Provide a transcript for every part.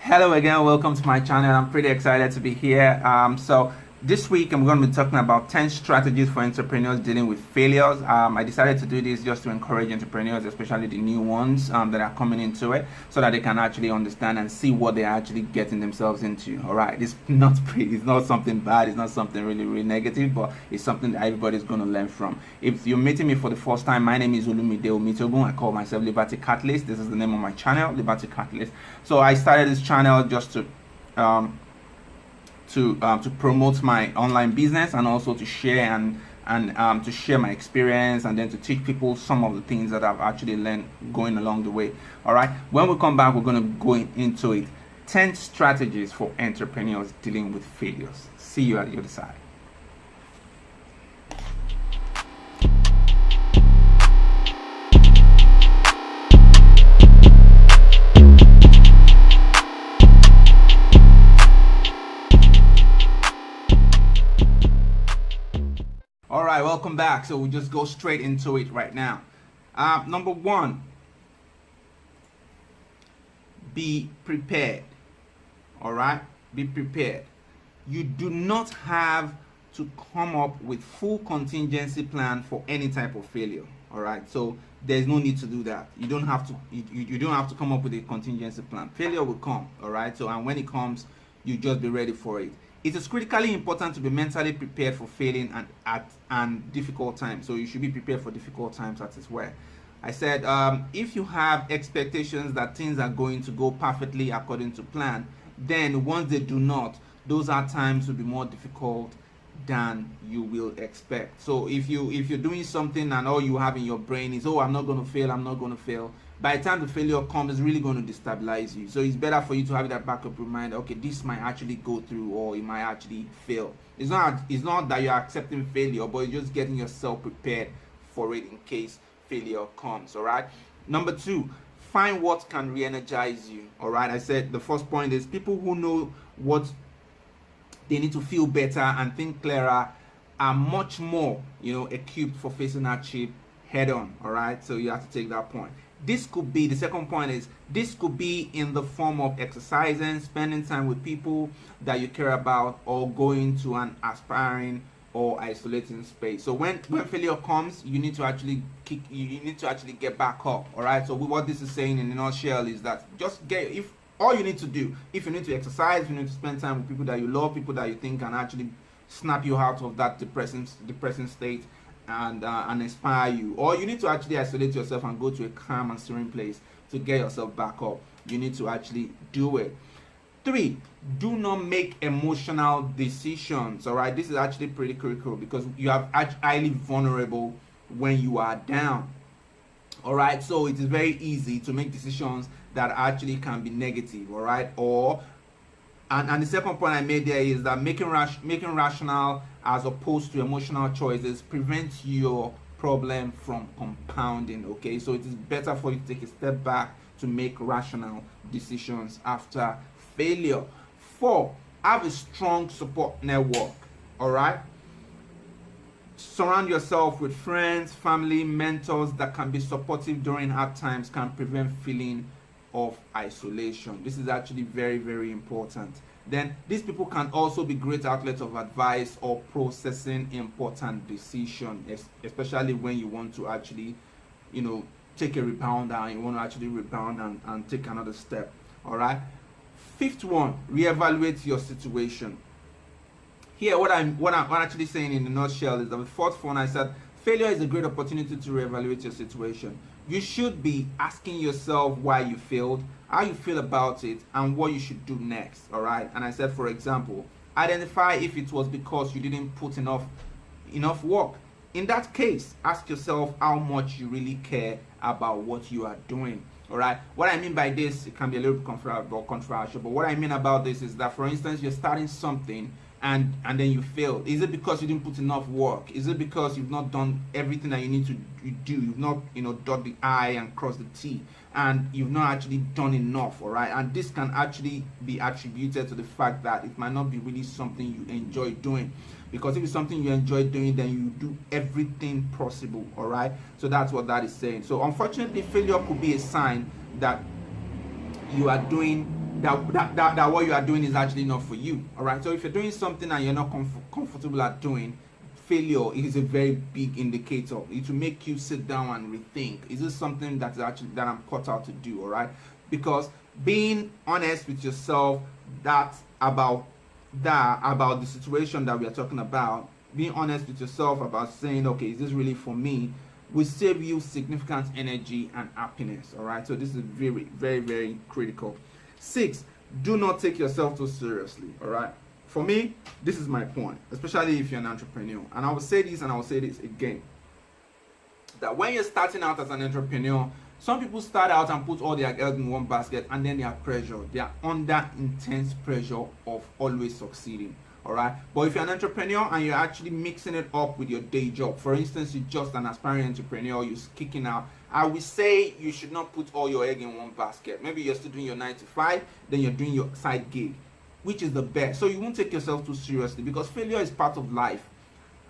Hello again, welcome to my channel. I'm pretty excited to be here. So this week I'm going to be talking about 10 strategies for entrepreneurs dealing with failures. I decided to do this just to encourage entrepreneurs, especially the new ones that are coming into it, so that they can actually understand and see what they're actually getting themselves into. All right, it's not something bad, it's not something really negative, but it's something that everybody's going to learn from. If you're meeting me for the first time, my name is Olumide Omitogun. I call myself Liberty Catalyst. This is the name of my channel, Liberty Catalyst. So I started this channel just to promote my online business, and also to share and to share my experience, and then to teach people some of the things that I've actually learned going along the way. All right, when we come back, we're going to go into it. 10 strategies for entrepreneurs dealing with failures. See you at the other side. All right, welcome back. So we'll just go straight into it right now. Number one, be prepared. All right, be prepared. You do not have to come up with full contingency plan for any type of failure. All right, so there's no need to do that. You don't have to. You don't have to come up with a contingency plan. Failure will come. All right, so and when it comes, you just be ready for it. It is critically important to be mentally prepared for failing and difficult times. So you should be prepared for difficult times as well. I said, if you have expectations that things are going to go perfectly according to plan, then once they do not, those are times will be more difficult than you will expect. So if you're doing something and all you have in your brain is, oh, I'm not going to fail, I'm not going to fail, by the time the failure comes, it's really going to destabilize you. So it's better for you to have that backup reminder, okay, this might actually go through, or it might actually fail. It's not that you're accepting failure, but you're just getting yourself prepared for it in case failure comes. All right. Number two, find what can re-energize you. All right, I said the first point is people who know what they need to feel better and think clearer are much more equipped for facing hardship head on. All right, so you have to take that point. This could be, the second point is, this could be in the form of exercising, spending time with people that you care about, or going to an aspiring or isolating space. So when failure comes, you need to actually get back up. All right, so what this is saying in a nutshell is that if all you need to do, if you need to exercise, if you need to spend time with people that you love, people that you think can actually snap you out of that depressing state, and inspire you, or you need to actually isolate yourself and go to a calm and serene place to get yourself back up, you need to actually do it. 3, do not make emotional decisions. All right, this is actually pretty critical because you are highly vulnerable when you are down. All right, so it is very easy to make decisions that actually can be negative. All right, and the second point I made there is that making rational as opposed to emotional choices prevents your problem from compounding. Okay, so it is better for you to take a step back to make rational decisions after failure. 4, have a strong support network. All right, surround yourself with friends, family, mentors that can be supportive during hard times, can prevent feeling of isolation. This is actually very important. Then these people can also be great outlets of advice or processing important decisions, especially when you want to actually take a rebounder and you want to actually rebound and take another step. All right, 5th one, reevaluate your situation. Here what I'm actually saying in a nutshell is that the 4th one, I said failure is a great opportunity to reevaluate your situation. You should be asking yourself why you failed, how you feel about it, and what you should do next. All right, and I said, for example, identify if it was because you didn't put enough work. In that case, ask yourself how much you really care about what you are doing. All right, what I mean by this, it can be a little bit controversial, but what I mean about this is that, for instance, you're starting something and then you fail. Is it because you didn't put enough work? Is it because you've not done everything that you need to do? You've not dot the I and cross the T, and you've not actually done enough. All right, and this can actually be attributed to the fact that it might not be really something you enjoy doing. Because if it's something you enjoy doing, then you do everything possible. All right, so that's what that is saying. So unfortunately, failure could be a sign that you are doing that what you are doing is actually not for you. All right. So if you're doing something and you're not comfortable at doing, failure is a very big indicator. It will make you sit down and rethink, is this something that I'm cut out to do? All right. Because being honest with yourself about the situation that we are talking about, being honest with yourself about saying, okay, is this really for me, will save you significant energy and happiness. All right. So this is very, very, very critical. 6, do not take yourself too seriously. All right. For me, this is my point, especially if you're an entrepreneur. And I will say this and I will say this again, that when you're starting out as an entrepreneur, some people start out and put all their eggs in one basket, and then they are pressured. They are under intense pressure of always succeeding. All right. But if you're an entrepreneur and you're actually mixing it up with your day job, for instance, you're just an aspiring entrepreneur, you're kicking out, I would say you should not put all your eggs in one basket. Maybe you're still doing your 9 to 5, then you're doing your side gig, which is the best. So you won't take yourself too seriously, because failure is part of life.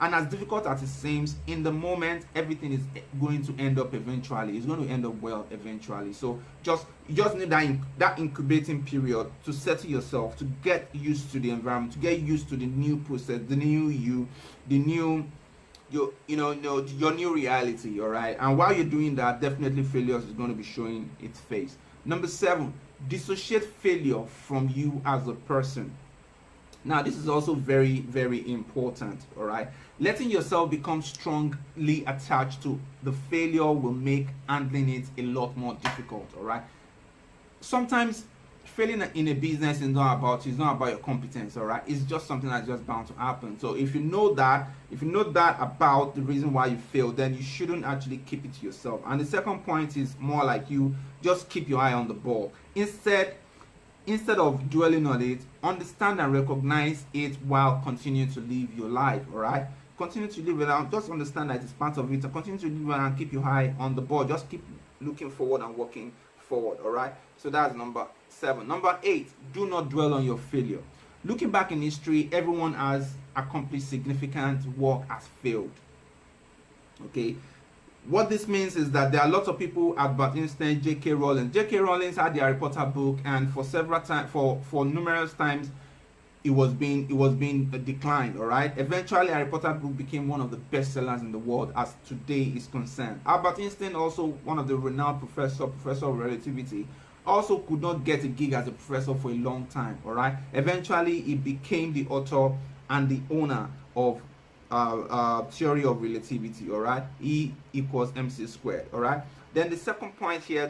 And as difficult as it seems, in the moment, everything is going to end up eventually. It's going to end up well eventually. So you just need that incubating period to settle yourself, to get used to the environment, to get used to the new process, the new you, your new reality. All right. And while you're doing that, definitely failure is going to be showing its face. Number 7, dissociate failure from you as a person. Now, this is also very, very important. All right. Letting yourself become strongly attached to the failure will make handling it a lot more difficult. All right. Sometimes failing in a business is not about your competence. All right. It's just something that's just bound to happen. So if you know that about the reason why you failed, then you shouldn't actually keep it to yourself. And the second point is more like, you just keep your eye on the ball. Instead of dwelling on it, understand and recognize it while continuing to live your life. All right. Continue to live it out. Just understand that it's part of it, and continue to live it and keep your eye on the ball. Just keep looking forward and working forward. All right. So that's number 7. Number 8, do not dwell on your failure. Looking back in history, everyone has accomplished significant work has failed. Okay. What this means is that there are lots of people, Albert Einstein, J.K. Rowling. J.K. Rowling had the Harry Potter book, and for several times, for numerous times, it was being declined. All right. Eventually, Harry Potter book became one of the best sellers in the world as today is concerned. Albert Einstein, also one of the renowned professor of relativity, also could not get a gig as a professor for a long time. All right. Eventually, he became the author and the owner of theory of relativity. All right. E equals mc squared. All right. Then the second point here,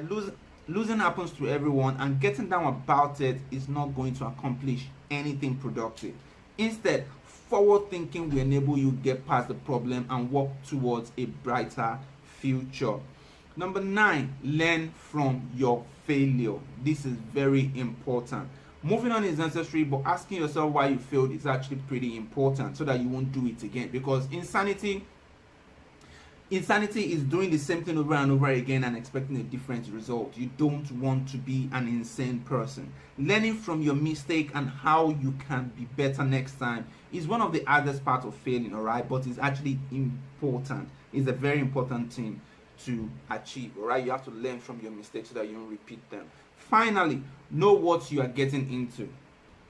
losing happens to everyone, and getting down about it is not going to accomplish anything productive. Instead, forward thinking will enable you to get past the problem and work towards a brighter future. Number 9, learn from your failure. This is very important. Moving on is necessary, but asking yourself why you failed is actually pretty important, so that you won't do it again. Because insanity is doing the same thing over and over again and expecting a different result. You don't want to be an insane person. Learning from your mistake and how you can be better next time is one of the hardest parts of failing. All right, but it's actually important. It's a very important thing to achieve. All right, you have to learn from your mistakes so that you don't repeat them. Finally, know what you are getting into.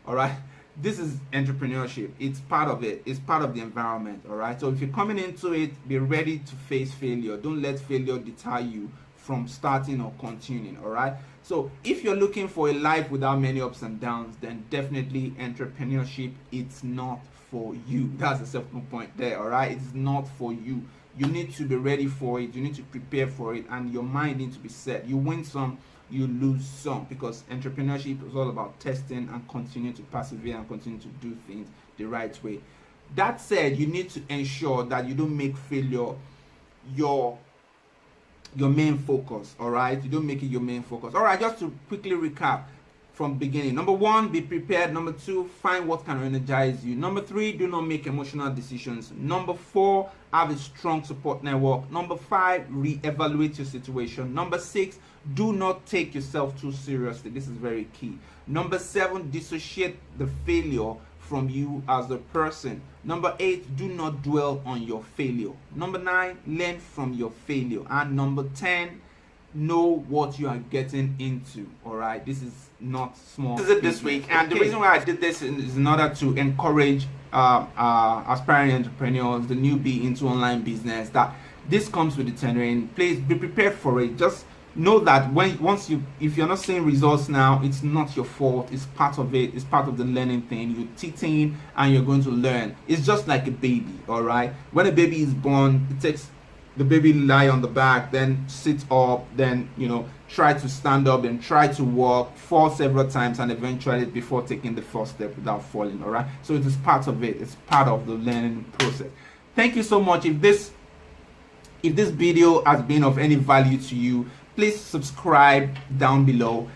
All right, this is entrepreneurship. It's part of it. It's part of the environment. All right, so if you're coming into it, be ready to face failure. Don't let failure deter you from starting or continuing. All right, so if you're looking for a life without many ups and downs, then definitely entrepreneurship, it's not for you. That's the second point there. All right, it's not for you. You need to be ready for it. You need to prepare for it, and your mind needs to be set. You win some, you lose some, because entrepreneurship is all about testing and continue to persevere and continue to do things the right way. That said, you need to ensure that you don't make failure your main focus. All right, you don't make it your main focus. All right, just to quickly recap from beginning. Number 1, be prepared. Number 2, find what can energize you. Number 3, do not make emotional decisions. Number 4, have a strong support network. Number 5, reevaluate your situation. Number 6, do not take yourself too seriously. This is very key. Number 7, dissociate the failure from you as a person. Number 8, do not dwell on your failure. Number 9, learn from your failure. And number 10, know what you are getting into. All right, this is not small. This is it this week, and the reason why I did this is in order to encourage aspiring entrepreneurs, the newbie into online business, that this comes with the tendering. Please be prepared for it. Just know that if you're not seeing results now, it's not your fault. It's part of it. It's part of the learning thing. You're teaching and you're going to learn. It's just like a baby, all right? When a baby is born, it takes the baby lie on the back, then sit up, then try to stand up, then try to walk, fall several times, and eventually before taking the first step without falling. All right, so it is part of it. It's part of the learning process. Thank you so much. If this video has been of any value to you, please subscribe down below,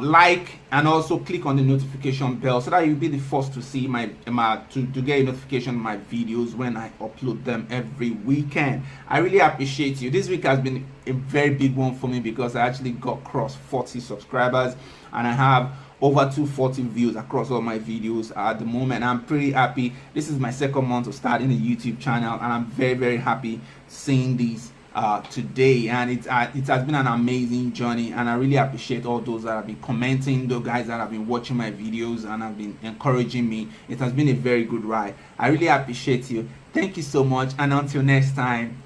like, and also click on the notification bell so that you'll be the first to see to get a notification of my videos when I upload them every weekend. I really appreciate you. This week has been a very big one for me because I actually got cross 40 subscribers, and I have over 240 views across all my videos at the moment. I'm pretty happy. This is my second month of starting a YouTube channel, and I'm very, very happy seeing these today, and it has been an amazing journey, and I really appreciate all those that have been commenting, those guys that have been watching my videos and have been encouraging me. It has been a very good ride. I really appreciate you. Thank you so much, and until next time,